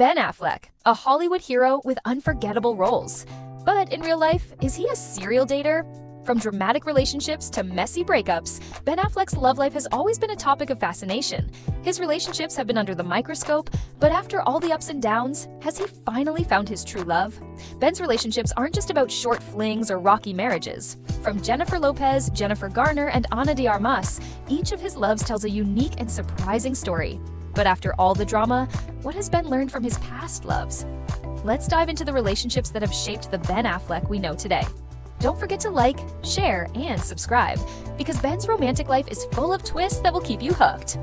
Ben Affleck, a Hollywood hero with unforgettable roles. But in real life, is he a serial dater? From dramatic relationships to messy breakups, Ben Affleck's love life has always been a topic of fascination. His relationships have been under the microscope, but after all the ups and downs, has he finally found his true love? Ben's relationships aren't just about short flings or rocky marriages. From Jennifer Lopez, Jennifer Garner, and Ana de Armas, each of his loves tells a unique and surprising story. But after all the drama, what has Ben learned from his past loves? Let's dive into the relationships that have shaped the Ben Affleck we know today. Don't forget to like, share, and subscribe, because Ben's romantic life is full of twists that will keep you hooked.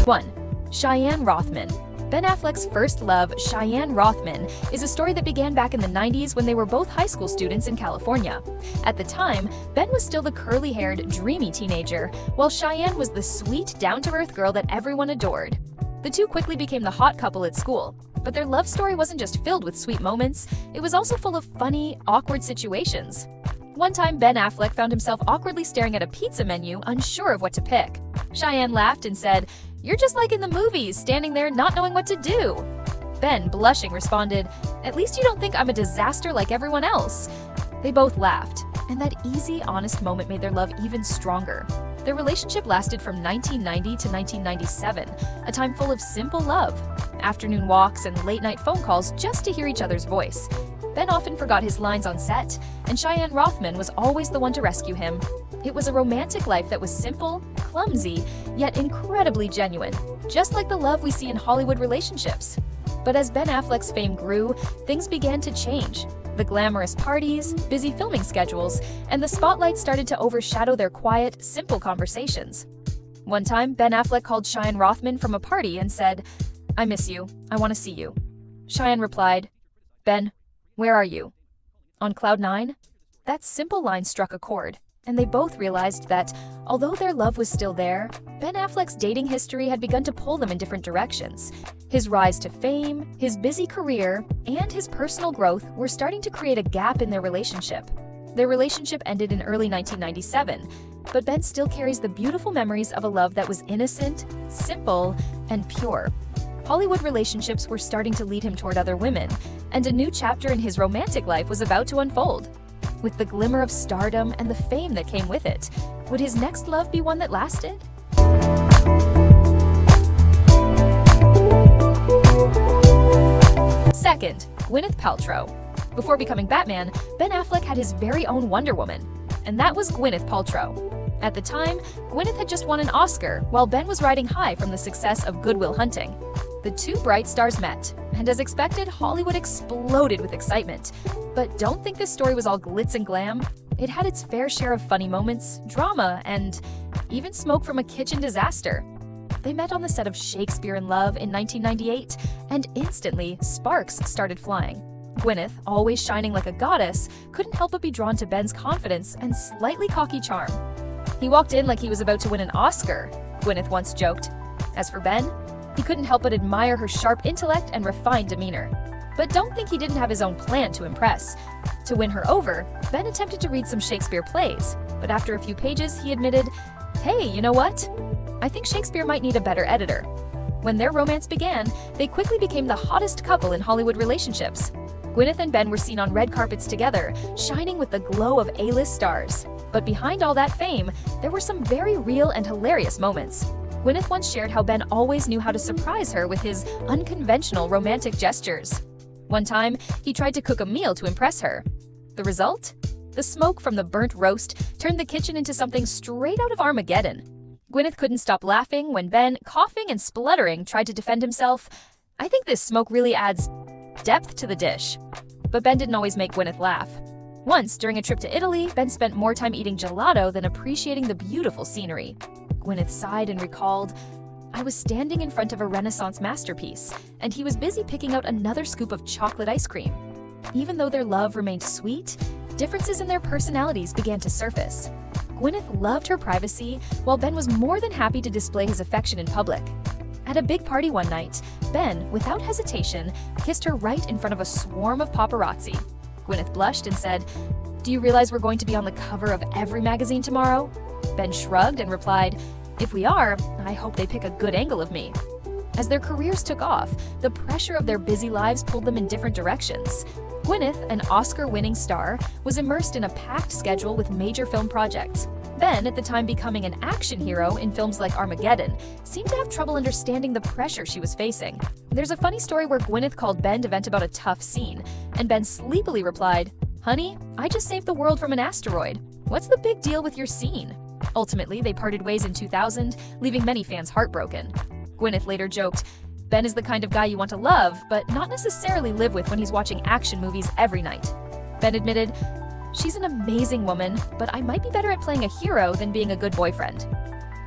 1. Cheyenne Rothman. Ben Affleck's first love, Cheyenne Rothman, is a story that began back in the 90s when they were both high school students in California. At the time, Ben was still the curly-haired, dreamy teenager, while Cheyenne was the sweet, down-to-earth girl that everyone adored. The two quickly became the hot couple at school. But their love story wasn't just filled with sweet moments, it was also full of funny, awkward situations. One time, Ben Affleck found himself awkwardly staring at a pizza menu, unsure of what to pick. Cheyenne laughed and said, "You're just like in the movies, standing there not knowing what to do." Ben, blushing, responded, "At least you don't think I'm a disaster like everyone else." They both laughed, and that easy, honest moment made their love even stronger. Their relationship lasted from 1990 to 1997, a time full of simple love. Afternoon walks and late-night phone calls just to hear each other's voice. Ben often forgot his lines on set, and Cheyenne Rothman was always the one to rescue him. It was a romantic life that was simple, clumsy, yet incredibly genuine, just like the love we see in Hollywood relationships. But as Ben Affleck's fame grew, things began to change. The glamorous parties, busy filming schedules, and the spotlight started to overshadow their quiet, simple conversations. One time, Ben Affleck called Cheyenne Rothman from a party and said, "I miss you. I want to see you." Cheyenne replied, "Ben, where are you?" On cloud nine, that simple line struck a chord, and they both realized that, although their love was still there, Ben Affleck's dating history had begun to pull them in different directions. His rise to fame, his busy career, and his personal growth were starting to create a gap in their relationship. Their relationship ended in early 1997, but Ben still carries the beautiful memories of a love that was innocent, simple, and pure. Hollywood relationships were starting to lead him toward other women, and a new chapter in his romantic life was about to unfold. With the glimmer of stardom and the fame that came with it, would his next love be one that lasted? Second, Gwyneth Paltrow. Before becoming Batman, Ben Affleck had his very own Wonder Woman, and that was Gwyneth Paltrow. At the time, Gwyneth had just won an Oscar, while Ben was riding high from the success of Good Will Hunting. The two bright stars met, and as expected, Hollywood exploded with excitement. But don't think this story was all glitz and glam. It had its fair share of funny moments, drama, and even smoke from a kitchen disaster. They met on the set of Shakespeare in Love in 1998, and instantly, sparks started flying. Gwyneth, always shining like a goddess, couldn't help but be drawn to Ben's confidence and slightly cocky charm. "He walked in like he was about to win an Oscar," Gwyneth once joked. As for Ben, he couldn't help but admire her sharp intellect and refined demeanor. But don't think he didn't have his own plan to impress. To win her over, Ben attempted to read some Shakespeare plays, but after a few pages, he admitted, "Hey, you know what? I think Shakespeare might need a better editor." When their romance began, they quickly became the hottest couple in Hollywood relationships. Gwyneth and Ben were seen on red carpets together, shining with the glow of A-list stars. But behind all that fame, there were some very real and hilarious moments. Gwyneth once shared how Ben always knew how to surprise her with his unconventional romantic gestures. One time, he tried to cook a meal to impress her. The result? The smoke from the burnt roast turned the kitchen into something straight out of Armageddon. Gwyneth couldn't stop laughing when Ben, coughing and spluttering, tried to defend himself. "I think this smoke really adds depth to the dish." But Ben didn't always make Gwyneth laugh. Once, during a trip to Italy, Ben spent more time eating gelato than appreciating the beautiful scenery. Gwyneth sighed and recalled, "I was standing in front of a Renaissance masterpiece, and he was busy picking out another scoop of chocolate ice cream." Even though their love remained sweet, differences in their personalities began to surface. Gwyneth loved her privacy, while Ben was more than happy to display his affection in public. At a big party one night, Ben, without hesitation, kissed her right in front of a swarm of paparazzi. Gwyneth blushed and said, "Do you realize we're going to be on the cover of every magazine tomorrow?" Ben shrugged and replied, If we are, I hope they pick a good angle of me." As their careers took off, the pressure of their busy lives pulled them in different directions. Gwyneth, an Oscar-winning star, was immersed in a packed schedule with major film projects. Ben, at the time becoming an action hero in films like Armageddon, seemed to have trouble understanding the pressure she was facing. There's a funny story where Gwyneth called Ben to vent about a tough scene, and Ben sleepily replied, "Honey, I just saved the world from an asteroid. What's the big deal with your scene?" Ultimately, they parted ways in 2000, leaving many fans heartbroken. Gwyneth later joked, "Ben is the kind of guy you want to love, but not necessarily live with when he's watching action movies every night." Ben admitted, "She's an amazing woman, but I might be better at playing a hero than being a good boyfriend."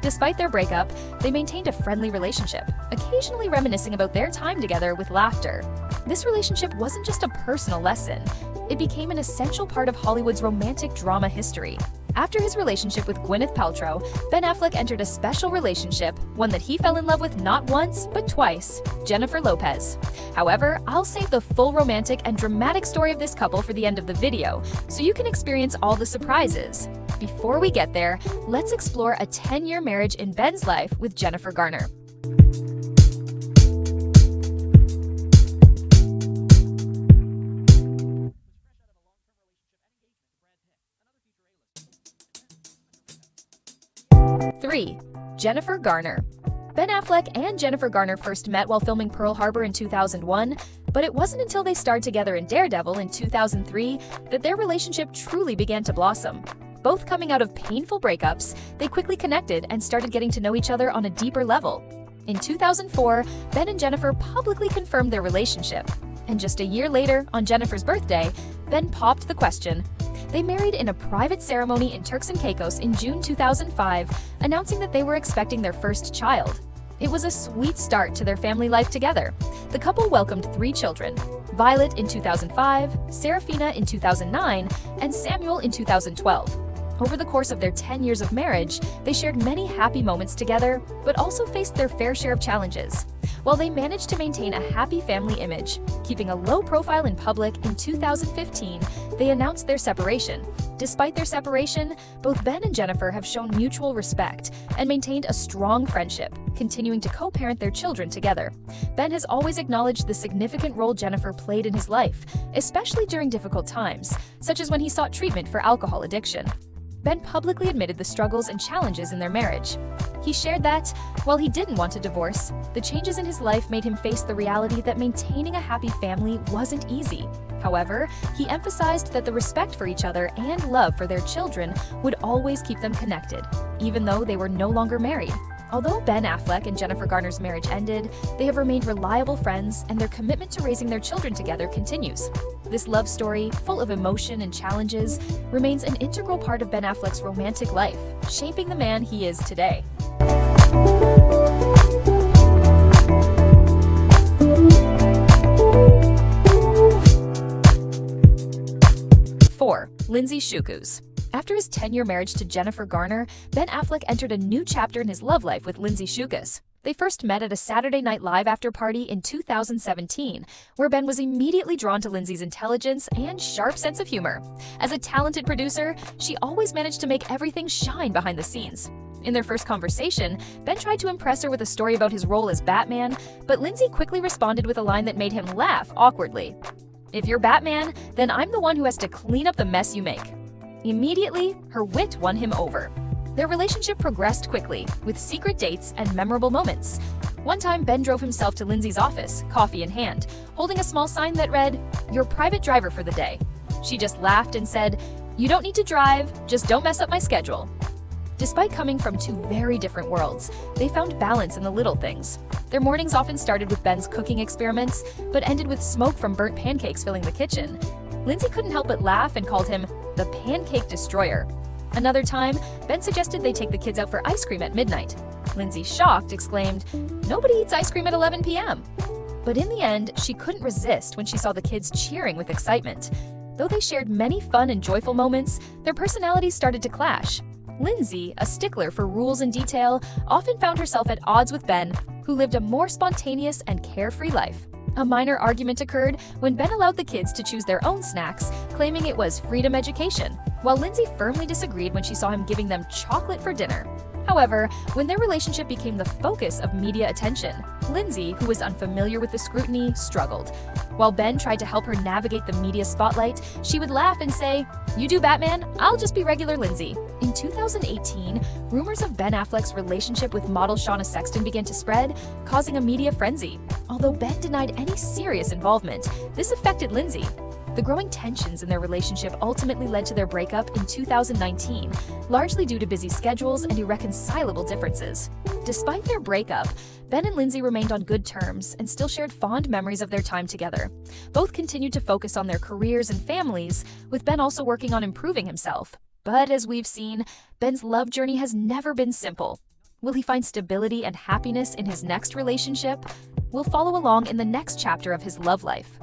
Despite their breakup, they maintained a friendly relationship, occasionally reminiscing about their time together with laughter. This relationship wasn't just a personal lesson, it became an essential part of Hollywood's romantic drama history. After his relationship with Gwyneth Paltrow, Ben Affleck entered a special relationship, one that he fell in love with not once, but twice, Jennifer Lopez. However, I'll save the full romantic and dramatic story of this couple for the end of the video, so you can experience all the surprises. Before we get there, let's explore a 10-year marriage in Ben's life with Jennifer Garner. Three, Jennifer Garner. Ben Affleck and Jennifer Garner first met while filming Pearl Harbor in 2001, but it wasn't until they starred together in Daredevil in 2003 that their relationship truly began to blossom. Both coming out of painful breakups, they quickly connected and started getting to know each other on a deeper level. In 2004, Ben and Jennifer publicly confirmed their relationship. And just a year later, on Jennifer's birthday, Ben popped the question. They married in a private ceremony in Turks and Caicos in June 2005, announcing that they were expecting their first child. It was a sweet start to their family life together. The couple welcomed 3 children, Violet in 2005, Serafina in 2009, and Samuel in 2012. Over the course of their 10 years of marriage, they shared many happy moments together, but also faced their fair share of challenges. While they managed to maintain a happy family image, keeping a low profile in public, in 2015, they announced their separation. Despite their separation, both Ben and Jennifer have shown mutual respect and maintained a strong friendship, continuing to co-parent their children together. Ben has always acknowledged the significant role Jennifer played in his life, especially during difficult times, such as when he sought treatment for alcohol addiction. Ben publicly admitted the struggles and challenges in their marriage. He shared that, while he didn't want a divorce, the changes in his life made him face the reality that maintaining a happy family wasn't easy. However, he emphasized that the respect for each other and love for their children would always keep them connected, even though they were no longer married. Although Ben Affleck and Jennifer Garner's marriage ended, they have remained reliable friends, and their commitment to raising their children together continues. This love story, full of emotion and challenges, remains an integral part of Ben Affleck's romantic life, shaping the man he is today. Four, Lindsay Shookus. After his 10-year marriage to Jennifer Garner, Ben Affleck entered a new chapter in his love life with Lindsay Shookus. They first met at a Saturday Night Live after party in 2017, where Ben was immediately drawn to Lindsay's intelligence and sharp sense of humor. As a talented producer, she always managed to make everything shine behind the scenes. In their first conversation, Ben tried to impress her with a story about his role as Batman, but Lindsay quickly responded with a line that made him laugh awkwardly. "If you're Batman, then I'm the one who has to clean up the mess you make." Immediately, her wit won him over. Their relationship progressed quickly, with secret dates and memorable moments. One time, Ben drove himself to Lindsay's office, coffee in hand, holding a small sign that read, "Your private driver for the day." She just laughed and said, "You don't need to drive, just don't mess up my schedule." Despite coming from 2 very different worlds, they found balance in the little things. Their mornings often started with Ben's cooking experiments, but ended with smoke from burnt pancakes filling the kitchen. Lindsay couldn't help but laugh and called him the Pancake Destroyer. Another time, Ben suggested they take the kids out for ice cream at midnight. Lindsay, shocked, exclaimed, "Nobody eats ice cream at 11 p.m. But in the end, she couldn't resist when she saw the kids cheering with excitement. Though they shared many fun and joyful moments, their personalities started to clash. Lindsay, a stickler for rules and detail, often found herself at odds with Ben, who lived a more spontaneous and carefree life. A minor argument occurred when Ben allowed the kids to choose their own snacks, claiming it was freedom education, while Lindsay firmly disagreed when she saw him giving them chocolate for dinner. However, when their relationship became the focus of media attention, Lindsay, who was unfamiliar with the scrutiny, struggled. While Ben tried to help her navigate the media spotlight, she would laugh and say, "You do Batman, I'll just be regular Lindsay." In 2018, rumors of Ben Affleck's relationship with model Shauna Sexton began to spread, causing a media frenzy. Although Ben denied any serious involvement, this affected Lindsay. The growing tensions in their relationship ultimately led to their breakup in 2019, largely due to busy schedules and irreconcilable differences. Despite their breakup, Ben and Lindsay remained on good terms and still shared fond memories of their time together. Both continued to focus on their careers and families, with Ben also working on improving himself. But as we've seen, Ben's love journey has never been simple. Will he find stability and happiness in his next relationship? We'll follow along in the next chapter of his love life.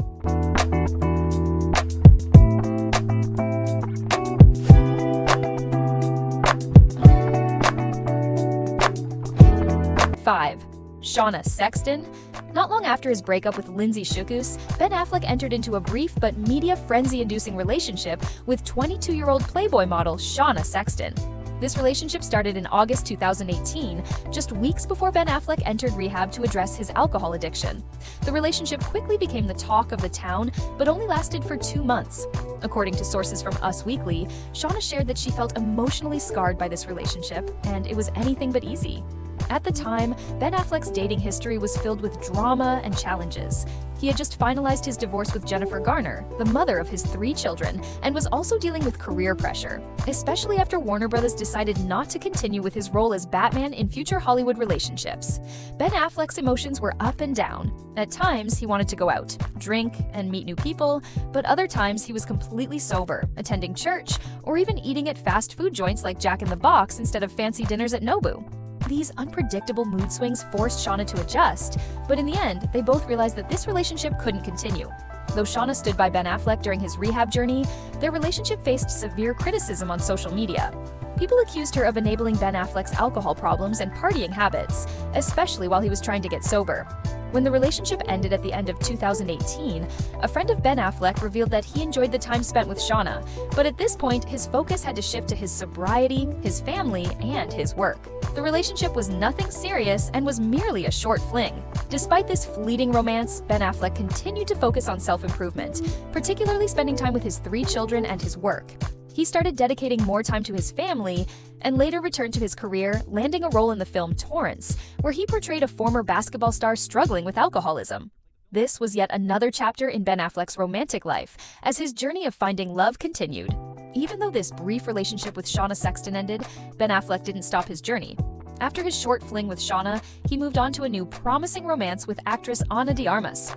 5. Shauna Sexton. Not long after his breakup with Lindsay Shookus, Ben Affleck entered into a brief but media frenzy-inducing relationship with 22-year-old Playboy model Shauna Sexton. This relationship started in August 2018, just weeks before Ben Affleck entered rehab to address his alcohol addiction. The relationship quickly became the talk of the town, but only lasted for 2 months. According to sources from Us Weekly, Shauna shared that she felt emotionally scarred by this relationship, and it was anything but easy. At the time, Ben Affleck's dating history was filled with drama and challenges. He had just finalized his divorce with Jennifer Garner, the mother of his 3 children, and was also dealing with career pressure, especially after Warner Bros. Decided not to continue with his role as Batman in future Hollywood relationships. Ben Affleck's emotions were up and down. At times, he wanted to go out, drink, and meet new people, but other times he was completely sober, attending church, or even eating at fast food joints like Jack in the Box instead of fancy dinners at Nobu. These unpredictable mood swings forced Shauna to adjust, but in the end, they both realized that this relationship couldn't continue. Though Shauna stood by Ben Affleck during his rehab journey, their relationship faced severe criticism on social media. People accused her of enabling Ben Affleck's alcohol problems and partying habits, especially while he was trying to get sober. When the relationship ended at the end of 2018, a friend of Ben Affleck revealed that he enjoyed the time spent with Shauna, but at this point, his focus had to shift to his sobriety, his family, and his work. The relationship was nothing serious and was merely a short fling. Despite this fleeting romance, Ben Affleck continued to focus on self-improvement, particularly spending time with his 3 children and his work. He started dedicating more time to his family and later returned to his career, landing a role in the film Torrance, where he portrayed a former basketball star struggling with alcoholism. This was yet another chapter in Ben Affleck's romantic life, as his journey of finding love continued. Even though this brief relationship with Shauna Sexton ended, Ben Affleck didn't stop his journey. After his short fling with Shauna, he moved on to a new promising romance with actress Ana de Armas.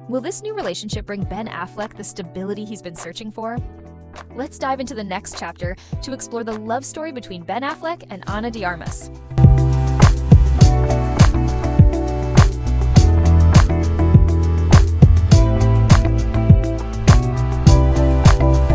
Will this new relationship bring Ben Affleck the stability he's been searching for? Let's dive into the next chapter to explore the love story between Ben Affleck and Ana de Armas.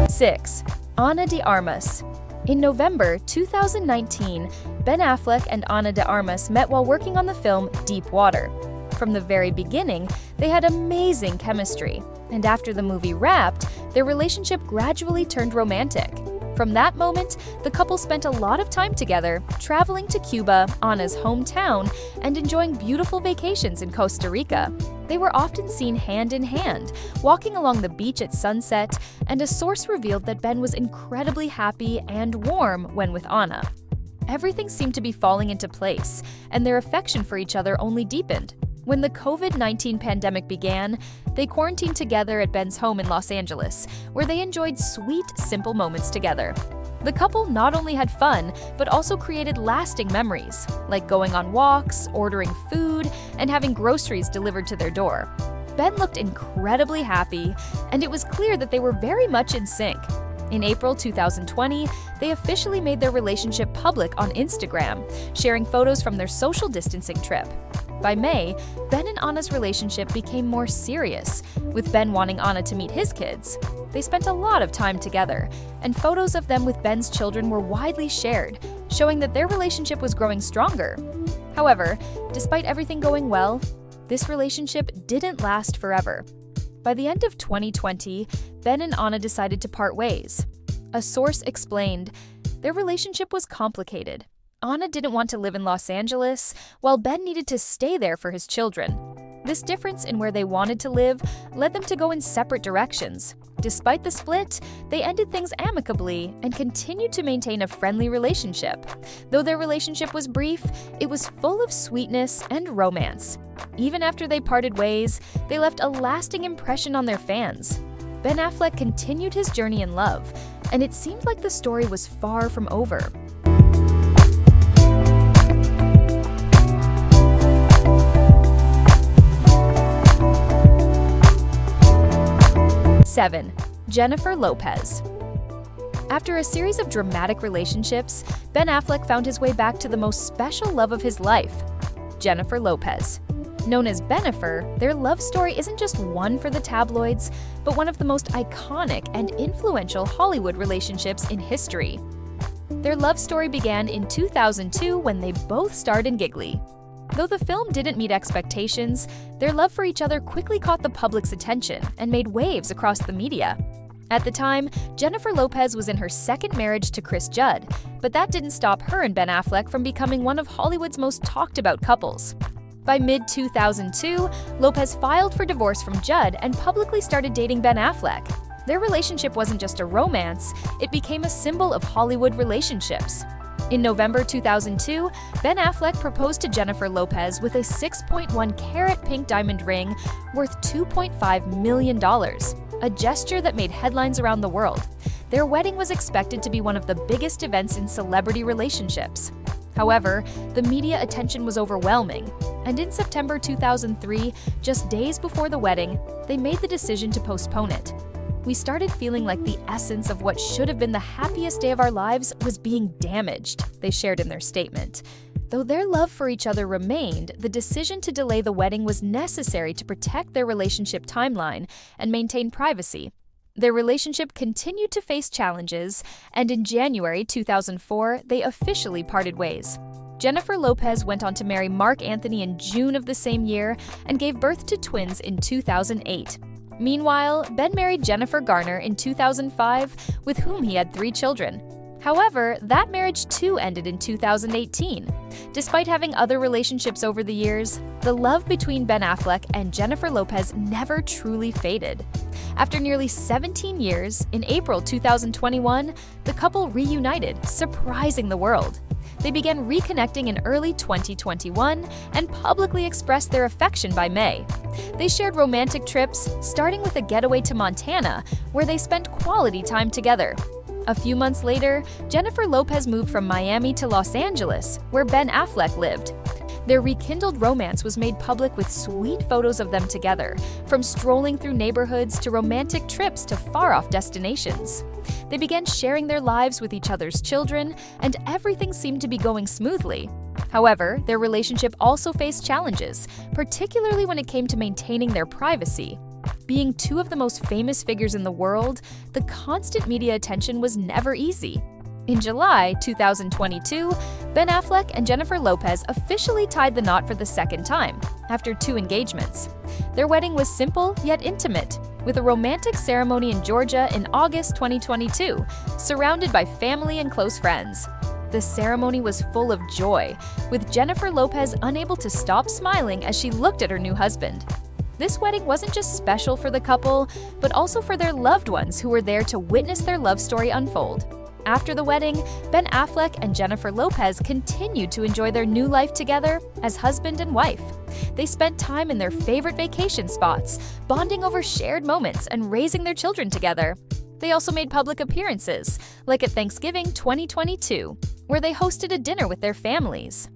6. Ana de Armas. In November 2019, Ben Affleck and Ana de Armas met while working on the film Deep Water. From the very beginning, they had amazing chemistry, and after the movie wrapped, their relationship gradually turned romantic. From that moment, the couple spent a lot of time together, traveling to Cuba, Ana's hometown, and enjoying beautiful vacations in Costa Rica. They were often seen hand in hand, walking along the beach at sunset, and a source revealed that Ben was incredibly happy and warm when with Ana. Everything seemed to be falling into place, and their affection for each other only deepened. When the COVID-19 pandemic began, they quarantined together at Ben's home in Los Angeles, where they enjoyed sweet, simple moments together. The couple not only had fun, but also created lasting memories, like going on walks, ordering food, and having groceries delivered to their door. Ben looked incredibly happy, and it was clear that they were very much in sync. In April 2020, they officially made their relationship public on Instagram, sharing photos from their social distancing trip. By May, Ben and Ana's relationship became more serious, with Ben wanting Ana to meet his kids. They spent a lot of time together, and photos of them with Ben's children were widely shared, showing that their relationship was growing stronger. However, despite everything going well, this relationship didn't last forever. By the end of 2020, Ben and Ana decided to part ways. A source explained, their relationship was complicated. Ana didn't want to live in Los Angeles, while Ben needed to stay there for his children. This difference in where they wanted to live led them to go in separate directions. Despite the split, they ended things amicably and continued to maintain a friendly relationship. Though their relationship was brief, it was full of sweetness and romance. Even after they parted ways, they left a lasting impression on their fans. Ben Affleck continued his journey in love, and it seemed like the story was far from over. Seven, Jennifer Lopez. After a series of dramatic relationships, Ben Affleck found his way back to the most special love of his life, Jennifer Lopez. Known as Bennifer, their love story isn't just one for the tabloids, but one of the most iconic and influential Hollywood relationships in history. Their love story began in 2002 when they both starred in Giggly. Though the film didn't meet expectations, their love for each other quickly caught the public's attention and made waves across the media. At the time, Jennifer Lopez was in her second marriage to Chris Judd, but that didn't stop her and Ben Affleck from becoming one of Hollywood's most talked-about couples. By mid-2002, Lopez filed for divorce from Judd and publicly started dating Ben Affleck. Their relationship wasn't just a romance, it became a symbol of Hollywood relationships. In November 2002, Ben Affleck proposed to Jennifer Lopez with a 6.1-carat pink diamond ring worth $2.5 million, a gesture that made headlines around the world. Their wedding was expected to be one of the biggest events in celebrity relationships. However, the media attention was overwhelming, and in September 2003, just days before the wedding, they made the decision to postpone it. We started feeling like the essence of what should have been the happiest day of our lives was being damaged, they shared in their statement. Though their love for each other remained, the decision to delay the wedding was necessary to protect their relationship timeline and maintain privacy. Their relationship continued to face challenges, and in January 2004, they officially parted ways. Jennifer Lopez went on to marry Mark Anthony in June of the same year and gave birth to twins in 2008. Meanwhile, Ben married Jennifer Garner in 2005, with whom he had 3 children. However, that marriage too ended in 2018. Despite having other relationships over the years, the love between Ben Affleck and Jennifer Lopez never truly faded. After nearly 17 years, in April 2021, the couple reunited, surprising the world. They began reconnecting in early 2021 and publicly expressed their affection by May. They shared romantic trips, starting with a getaway to Montana, where they spent quality time together. A few months later, Jennifer Lopez moved from Miami to Los Angeles, where Ben Affleck lived. Their rekindled romance was made public with sweet photos of them together, from strolling through neighborhoods to romantic trips to far-off destinations. They began sharing their lives with each other's children, and everything seemed to be going smoothly. However, their relationship also faced challenges, particularly when it came to maintaining their privacy. Being 2 of the most famous figures in the world, the constant media attention was never easy. In July 2022, Ben Affleck and Jennifer Lopez officially tied the knot for the second time, after 2 engagements. Their wedding was simple yet intimate, with a romantic ceremony in Georgia in August 2022, surrounded by family and close friends. The ceremony was full of joy, with Jennifer Lopez unable to stop smiling as she looked at her new husband. This wedding wasn't just special for the couple, but also for their loved ones who were there to witness their love story unfold. After the wedding, Ben Affleck and Jennifer Lopez continued to enjoy their new life together as husband and wife. They spent time in their favorite vacation spots, bonding over shared moments and raising their children together. They also made public appearances, like at Thanksgiving 2022, where they hosted a dinner with their families.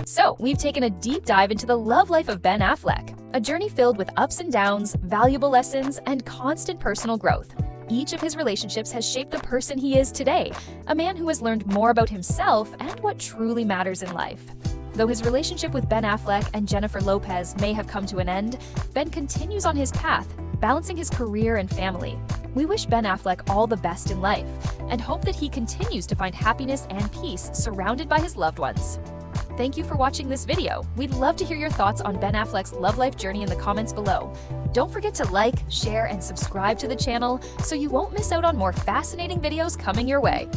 So, we've taken a deep dive into the love life of Ben Affleck, a journey filled with ups and downs, valuable lessons, and constant personal growth. Each of his relationships has shaped the person he is today, a man who has learned more about himself and what truly matters in life. Though his relationship with Ben Affleck and Jennifer Lopez may have come to an end, Ben continues on his path, balancing his career and family. We wish Ben Affleck all the best in life and hope that he continues to find happiness and peace surrounded by his loved ones. Thank you for watching this video. We'd love to hear your thoughts on Ben Affleck's love life journey in the comments below. Don't forget to like, share, and subscribe to the channel so you won't miss out on more fascinating videos coming your way.